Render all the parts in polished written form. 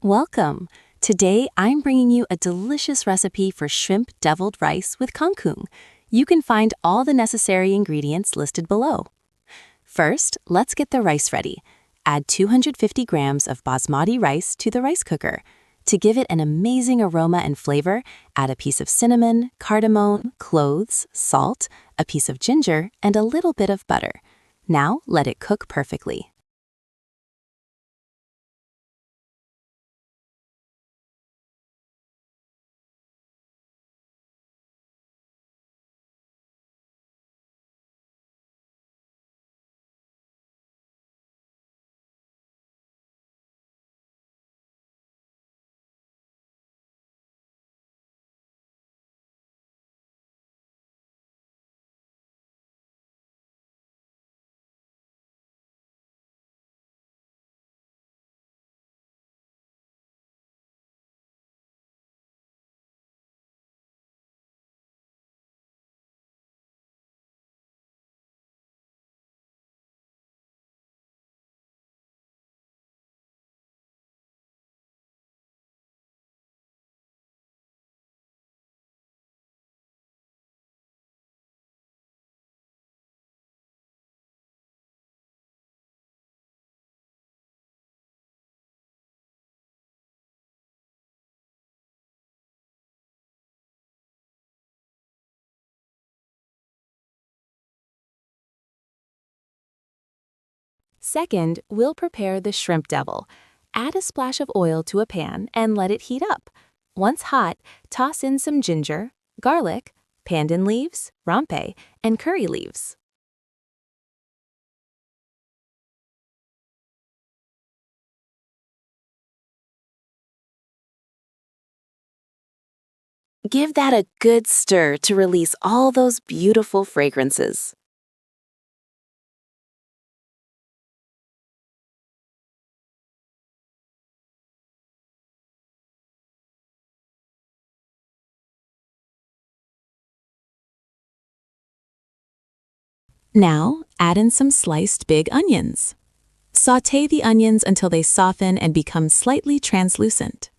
Welcome! Today I'm bringing you a delicious recipe for shrimp deviled rice with Kankun. You can find all the necessary ingredients listed below. First, let's get the rice ready. Add 250 grams of basmati rice to the rice cooker. To give it an amazing aroma and flavor, add a piece of cinnamon, cardamom, cloves, salt, a piece of ginger, and a little bit of butter. Now let it cook perfectly. Second, we'll prepare the shrimp devil. Add a splash of oil to a pan and let it heat up. Once hot, toss in some ginger, garlic, pandan leaves, rampe, and curry leaves. Give that a good stir to release all those beautiful fragrances. Now, add in some sliced big onions. Sauté the onions until they soften and become slightly translucent.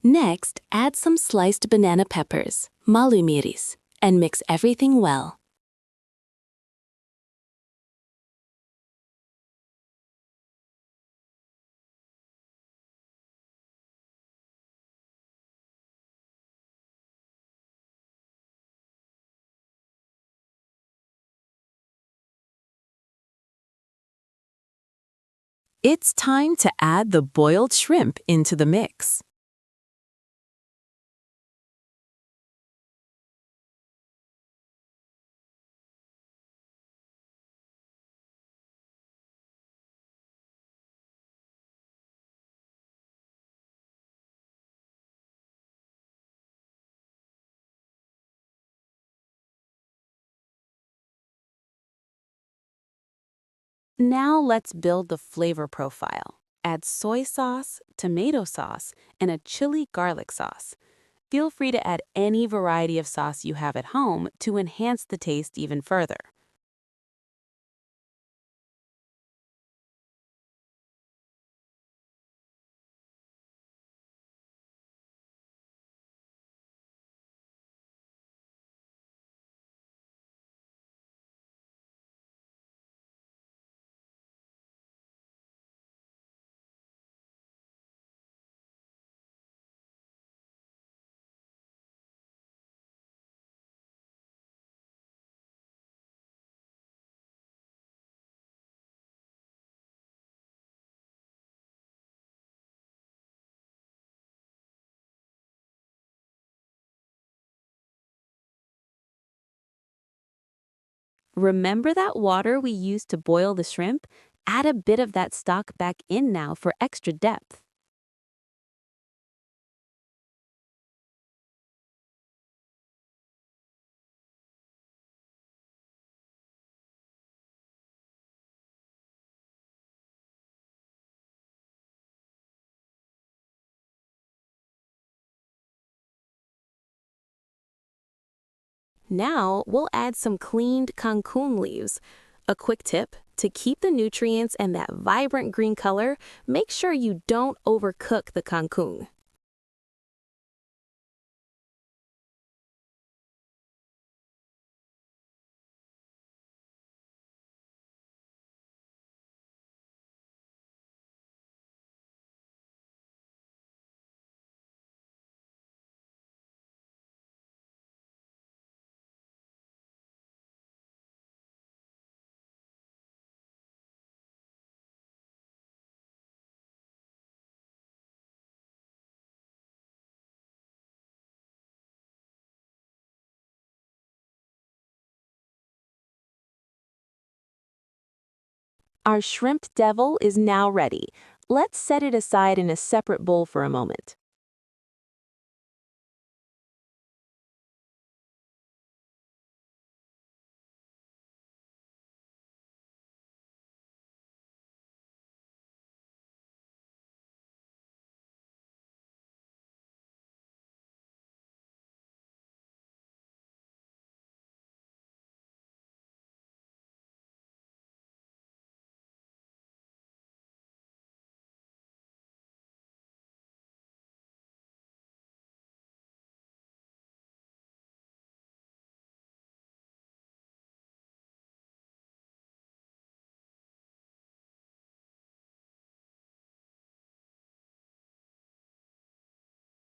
Next, add some sliced banana peppers, malumiris, and mix everything well. It's time to add the boiled shrimp into the mix. Now let's build the flavor profile. Add soy sauce, tomato sauce, and a chili garlic sauce. Feel free to add any variety of sauce you have at home to enhance the taste even further. Remember that water we used to boil the shrimp? Add a bit of that stock back in now for extra depth. Now we'll add some cleaned Kankun leaves. A quick tip, to keep the nutrients and that vibrant green color, make sure you don't overcook the Kankun. Our shrimp devil is now ready. Let's set it aside in a separate bowl for a moment.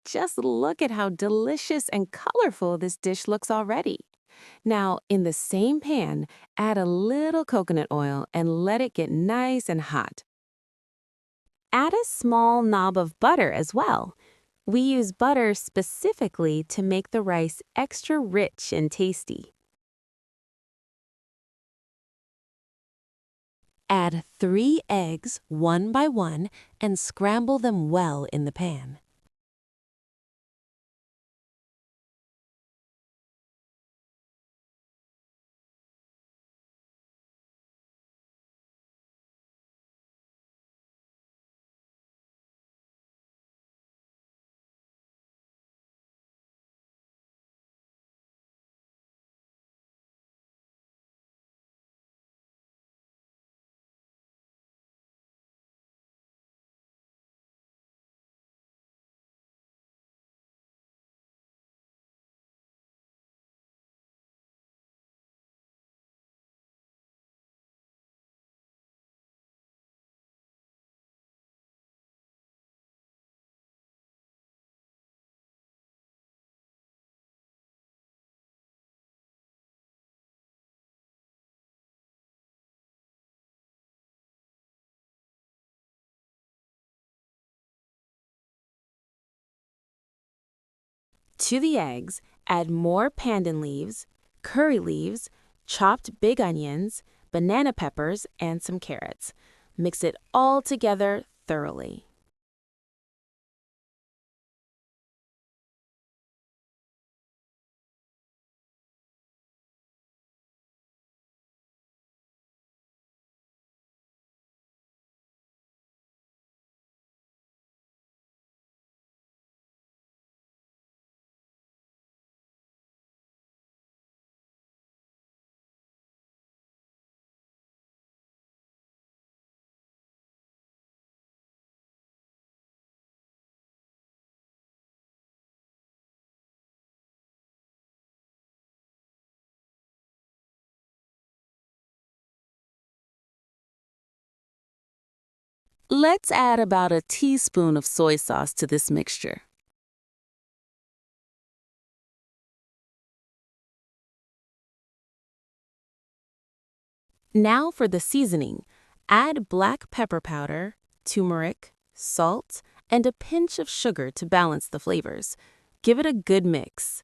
Just look at how delicious and colorful this dish looks already. Now, in the same pan, add a little coconut oil and let it get nice and hot. Add a small knob of butter as well. We use butter specifically to make the rice extra rich and tasty. Add 3 eggs, one by one, and scramble them well in the pan. To the eggs, add more pandan leaves, curry leaves, chopped big onions, banana peppers, and some carrots. Mix it all together thoroughly. Let's add about a teaspoon of soy sauce to this mixture. Now for the seasoning. Add black pepper powder, turmeric, salt, and a pinch of sugar to balance the flavors. Give it a good mix.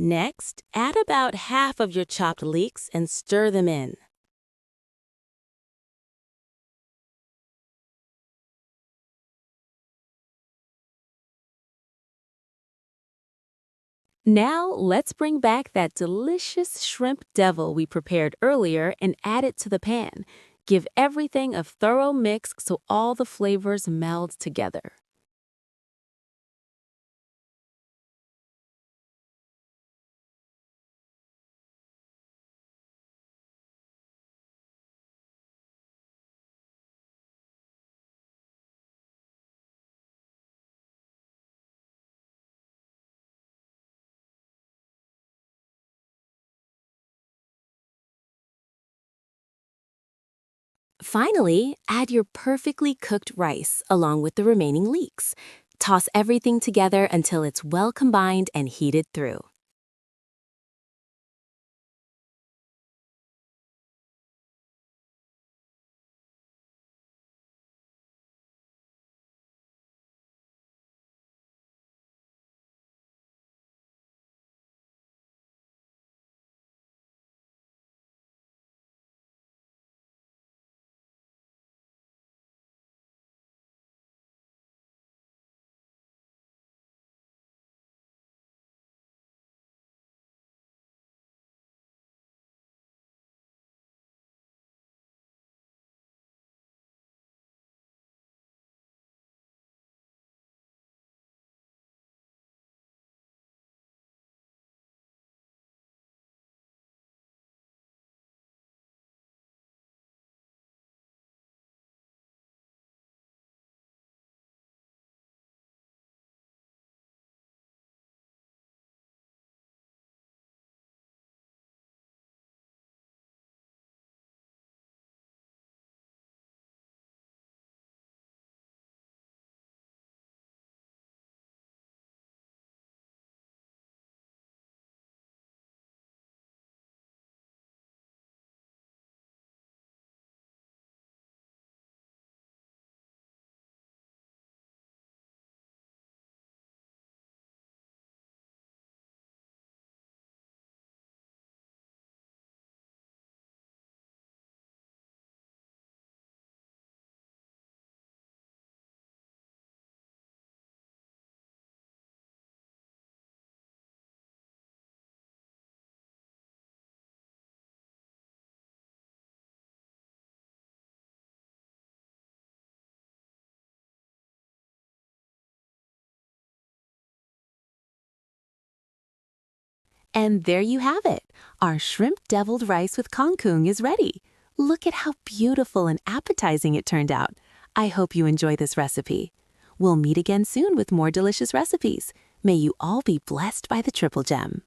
Next, add about half of your chopped leeks and stir them in. Now, let's bring back that delicious shrimp devil we prepared earlier and add it to the pan. Give everything a thorough mix so all the flavors meld together. Finally, add your perfectly cooked rice along with the remaining leeks. Toss everything together until it's well combined and heated through. And there you have it. Our shrimp deviled rice with Kankun is ready. Look at how beautiful and appetizing it turned out. I hope you enjoy this recipe. We'll meet again soon with more delicious recipes. May you all be blessed by the Triple Gem.